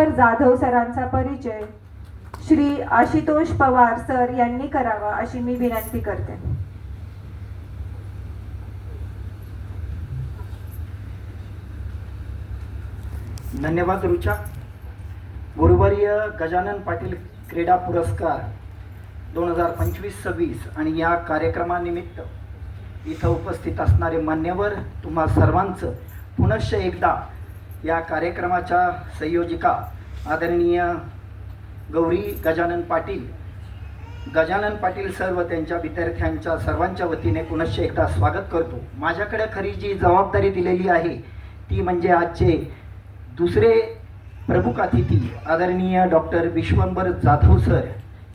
विश्वंभर जाधव सरांचा परिचय श्री आशुतोष पवार सर यांनी करावा अशी मी विनंती करते. धन्यवाद रुचा. गुरुवर्य गजानन पाटील क्रीडा पुरस्कार 2025-26 आणि या कार्यक्रमानिमित्त इथं उपस्थित असणारे मान्यवर, तुम्हा सर्वांचं पुनश्च एकदा या कार्यक्रमाच्या संयोजिका आदरणीय गौरी गजानन पाटील सर व त्यांच्या विद्यार्थ्यांच्या सर्वांच्या वतीने पुनश्च एकदा स्वागत करतो. माझ्याकडे खरी जी जबाबदारी दिलेली आहे ती म्हणजे आजचे दुसरे प्रमुख अतिथी आदरणीय डॉक्टर विश्वंभर जाधव सर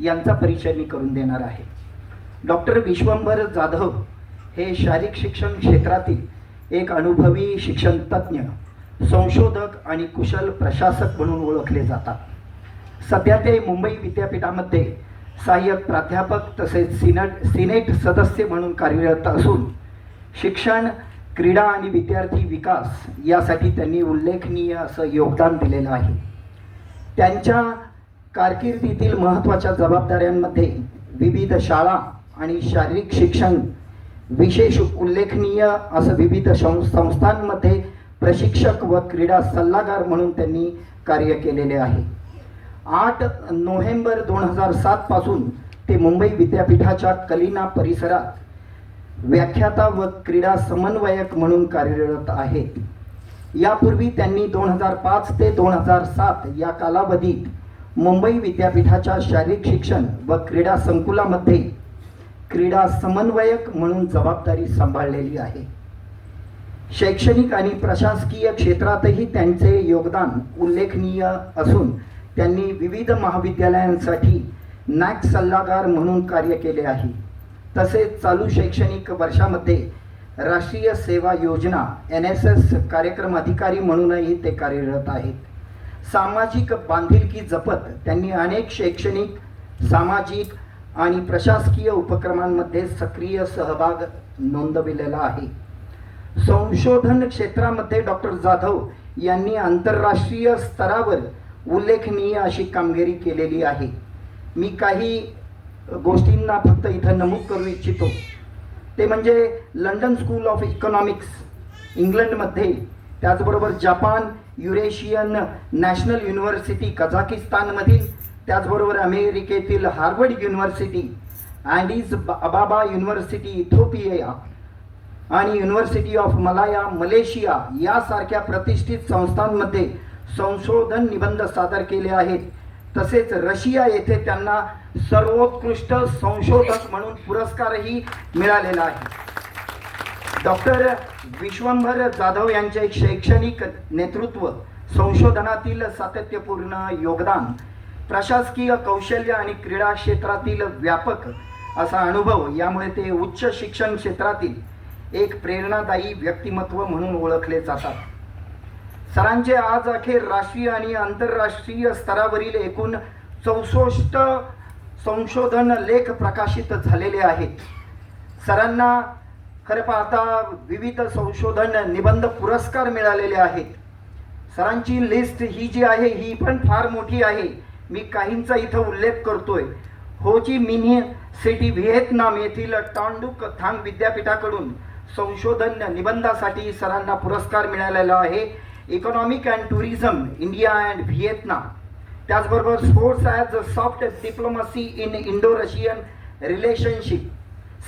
यांचा परिचय मी करून देणार आहे. डॉक्टर विश्वंभर जाधव हे शारीरिक शिक्षण क्षेत्रातील एक अनुभवी शिक्षण तज्ज्ञ, संशोधक आणि कुशल प्रशासक म्हणून ओळखले जातात. सध्या ते मुंबई विद्यापीठामध्ये सहाय्यक प्राध्यापक तसेच सिनेट सदस्य म्हणून कार्यरत असून शिक्षण, क्रीडा आणि विद्यार्थी विकास यासाठी त्यांनी उल्लेखनीय असं योगदान दिलेलं आहे. त्यांच्या कारकिर्दीतील महत्त्वाच्या जबाबदाऱ्यांमध्ये विविध शाळा आणि शारीरिक शिक्षण विशेष उल्लेखनीय असं विविध संस्थांमध्ये प्रशिक्षक व क्रीडा सल्लागार म्हणून त्यांनी कार्य केलेले आहे. 8 नोव्हेंबर 2007 पासून ते मुंबई विद्यापीठाच्या कलिना परिसरात व्याख्याता व क्रीडा समन्वयक म्हणून कार्यरत आहेत. यापूर्वी त्यांनी 2005 ते 2007 या कालावधीत मुंबई विद्यापीठाच्या शारीरिक शिक्षण व क्रीडा संकुलामध्ये क्रीडा समन्वयक म्हणून जबाबदारी सांभाळलेली आहे. शैक्षणिक आणि प्रशासकीय क्षेत्रातही त्यांचे योगदान उल्लेखनीय असून त्यांनी विविध महाविद्यालयांसाठी नॅक सल्लागार म्हणून कार्य केले आहे. तसेच चालू शैक्षणिक वर्षामध्ये राष्ट्रीय सेवा योजना NSS कार्यक्रम अधिकारी म्हणूनही ते कार्यरत आहेत. सामाजिक बांधिलकी जपत त्यांनी अनेक शैक्षणिक, सामाजिक आणि प्रशासकीय उपक्रमांमध्ये सक्रिय सहभाग नोंदविलेला आहे. संशोधन क्षेत्रामध्ये डॉक्टर जाधव यांनी आंतरराष्ट्रीय स्तरावर उल्लेखनीय अशी कामगिरी केलेली आहे. मी काही गोष्टींना फक्त इथं नमूद करू इच्छितो. ते म्हणजे लंडन स्कूल ऑफ इकॉनॉमिक्स इंग्लंडमध्ये, त्याचबरोबर जपान युरेशियन नॅशनल युनिव्हर्सिटी कझाकिस्तानमधील, त्याचबरोबर अमेरिकेतील Harvard university, Andes अबाबा university Ethiopia आणि युनिव्हर्सिटी ऑफ मलाया मलेशिया यासारख्या प्रतिष्ठित संस्थांमध्ये संशोधन निबंध सादर केले आहेत. तसेच रशिया येथे त्यांना सर्वोत्कृष्ट संशोधक म्हणून पुरस्कारही मिळालेला आहे. डॉक्टर विश्वंभर जाधव यांचे शैक्षणिक नेतृत्व, संशोधनातील सातत्यपूर्ण योगदान, प्रशासकीय कौशल्य आणि क्रीडा क्षेत्रातील व्यापक असा अनुभव यामुळे ते उच्च शिक्षण क्षेत्रातील एक प्रेरणादायी व्यक्तिमत्व म्हणून ओळखले जातात. सरांचे आज अखेर राष्ट्रीय आणि आंतरराष्ट्रीय स्तरावरील एकूण 64 संशोधन लेख प्रकाशित झालेले आहेत. सरांना खरं पाहता विविध संशोधन निबंध पुरस्कार मिळालेले आहेत. सरांची लिस्ट ही जी आहे ही पण फार मोठी आहे. मी काहींचा इथं उल्लेख करतोय. हो ची मिन्ह सिटी व्हिएतनाम येथील टांडुक थांग विद्यापीठाकडून संशोधन निबंधासाठी सरांना पुरस्कार मिळालेला आहे. Economic and tourism India and Vietnam, त्याचबरोबर sports as a soft diplomacy in Indo Russian relationship,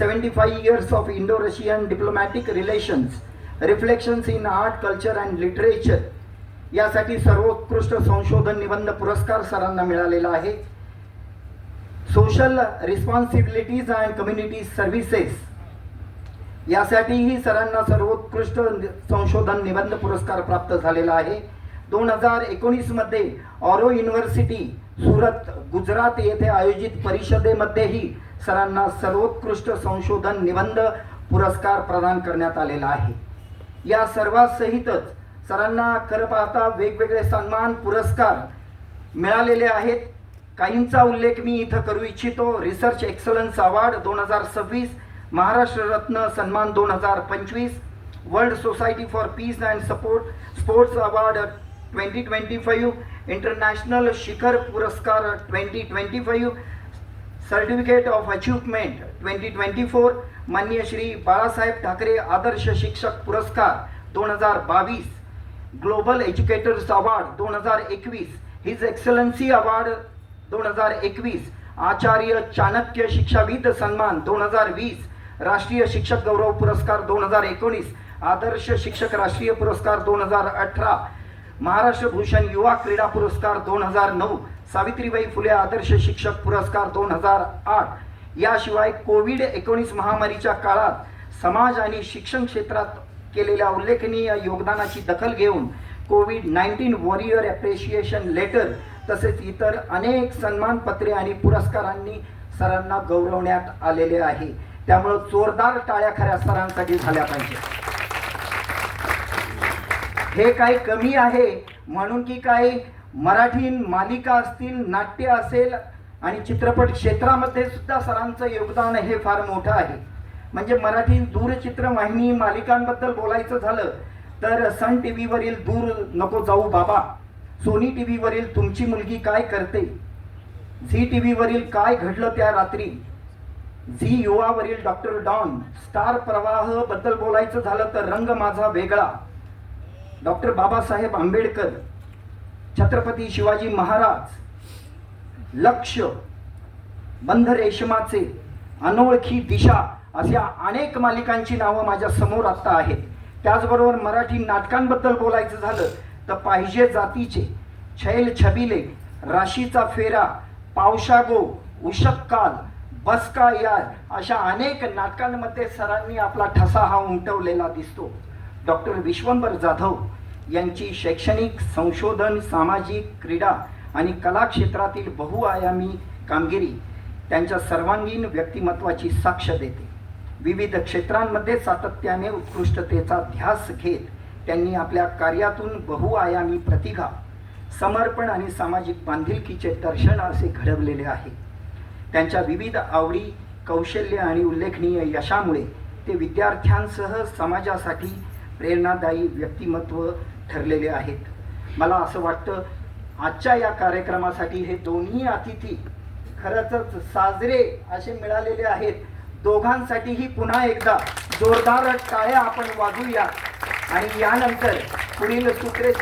75 years of Indo Russian diplomatic relations, reflections in art, culture and literature यासाठी सर्वोत्कृष्ट संशोधन निबंध पुरस्कार सरांना मिळालेला आहे. Social responsibilities and community services यासाठीही सरांना सर्वोत्कृष्ट संशोधन निबंध पुरस्कार प्राप्त झालेला आहे. 2019 मध्ये ऑरो युनिव्हर्सिटी सुरत गुजरात येथे आयोजित परिषदेमध्येही सरांना सर्वोत्कृष्ट संशोधन निबंध पुरस्कार प्रदान करण्यात आलेला आहे. या सर्वांसहितच सरांना खरं पाहता वेगवेगळे सन्मान पुरस्कार मिळालेले आहेत. काहींचा उल्लेख मी इथं करू इच्छितो. रिसर्च एक्सलन्स अवॉर्ड 2026, महाराष्ट्र रत्न सन्मान 2025, world society for peace and support sports award 2025, international शिखर पुरस्कार 2025, सर्टिफिकेट ऑफ अचीवमेंट 2024, माननीय श्री बाळासाहेब ठाकरे आदर्श शिक्षक पुरस्कार 2022, global educators award 2021, his excellency award 2021, Acharya Chanakya शिक्षाविद सन्मान 2020, राष्ट्रीय शिक्षक गौरव पुरस्कार 2019, आदर्श शिक्षक राष्ट्रीय पुरस्कार 2018, महाराष्ट्र भूषण युवा क्रीडा पुरस्कार 2009, सावित्रीबाई फुले आदर्श शिक्षक पुरस्कार 2008. याशिवाय कोविड-19 महामारीच्या काळात समाज आणि शिक्षण क्षेत्रात केलेल्या उल्लेखनीय योगदानाची दखल घेऊन कोविड-19 वॉरियर अप्रिशिएशन लेटर तसेच इतर अनेक सन्मानपत्रे आणि पुरस्कारांनी सरांना गौरवण्यात आलेले आहे. त्यामुळे जोरदार टाळ्या खऱ्या सरांसाठी झाल्या पाहिजे. हे काय कमी आहे म्हणून की काय, मराठी मालिका असतील, नाट्य असेल आणि चित्रपट क्षेत्रामध्ये सुद्धा सरांचं योगदान हे फार मोठं आहे. म्हणजे मराठी दूरचित्रवाहिनी मालिकांबद्दल बोलायचं झालं तर सन टीव्ही वरील दूर नको जाऊ बाबा, सोनी टीव्ही वरील तुमची मुलगी काय करते, झी टीव्ही वरील काय घडलं त्या रात्री, झी युवा वरील डॉक्टर डॉन, स्टार प्रवाह बद्दल बोलायचं झालं तर रंग माझा वेगळा, डॉक्टर बाबासाहेब आंबेडकर, छत्रपती शिवाजी महाराज, लक्ष, बंध रेशमाचे, अनोळखी दिशा अशा अनेक मालिकांची नावं माझ्या समोर आता आहेत. त्याचबरोबर मराठी नाटकांबद्दल बोलायचं झालं तर पाहिजे जातीचे, छैल छबिले, राशीचा फेरा, पावशागो, उषक्काल, बसका यार अशा अनेक नाटकांमध्ये सरांनी आपला ठसा हा उमटवलेला दिसतो. डॉक्टर विश्वंभर जाधव यांची शैक्षणिक, संशोधन, सामाजिक, क्रीडा आणि कला क्षेत्रातील बहुआयामी कामगिरी त्यांच्या सर्वांगीण व्यक्तिमत्वाची साक्ष देते. विविध क्षेत्रांमध्ये सातत्याने उत्कृष्टतेचा ध्यास घेत त्यांनी आपल्या कार्यातून बहुआयामी प्रतिभा, समर्पण आणि सामाजिक बांधिलकीचे दर्शन असे घडवलेले आहे. त्यांच्या विविध आवडी, कौशल्य आणि उल्लेखनीय यशामुळे ते विद्यार्थ्यांसह समाजासाठी प्रेरणादायी व्यक्तिमत्व ठरलेले आहेत. मला असं वाटतं आजच्या या कार्यक्रमासाठी हे दोन्ही अतिथी खरंच साजरे असे मिळालेले आहेत. दोघांसाठीही पुन्हा एकदा जोरदार टाळ्या आपण वाजवूया आणि यानंतर पुढील सूत्रे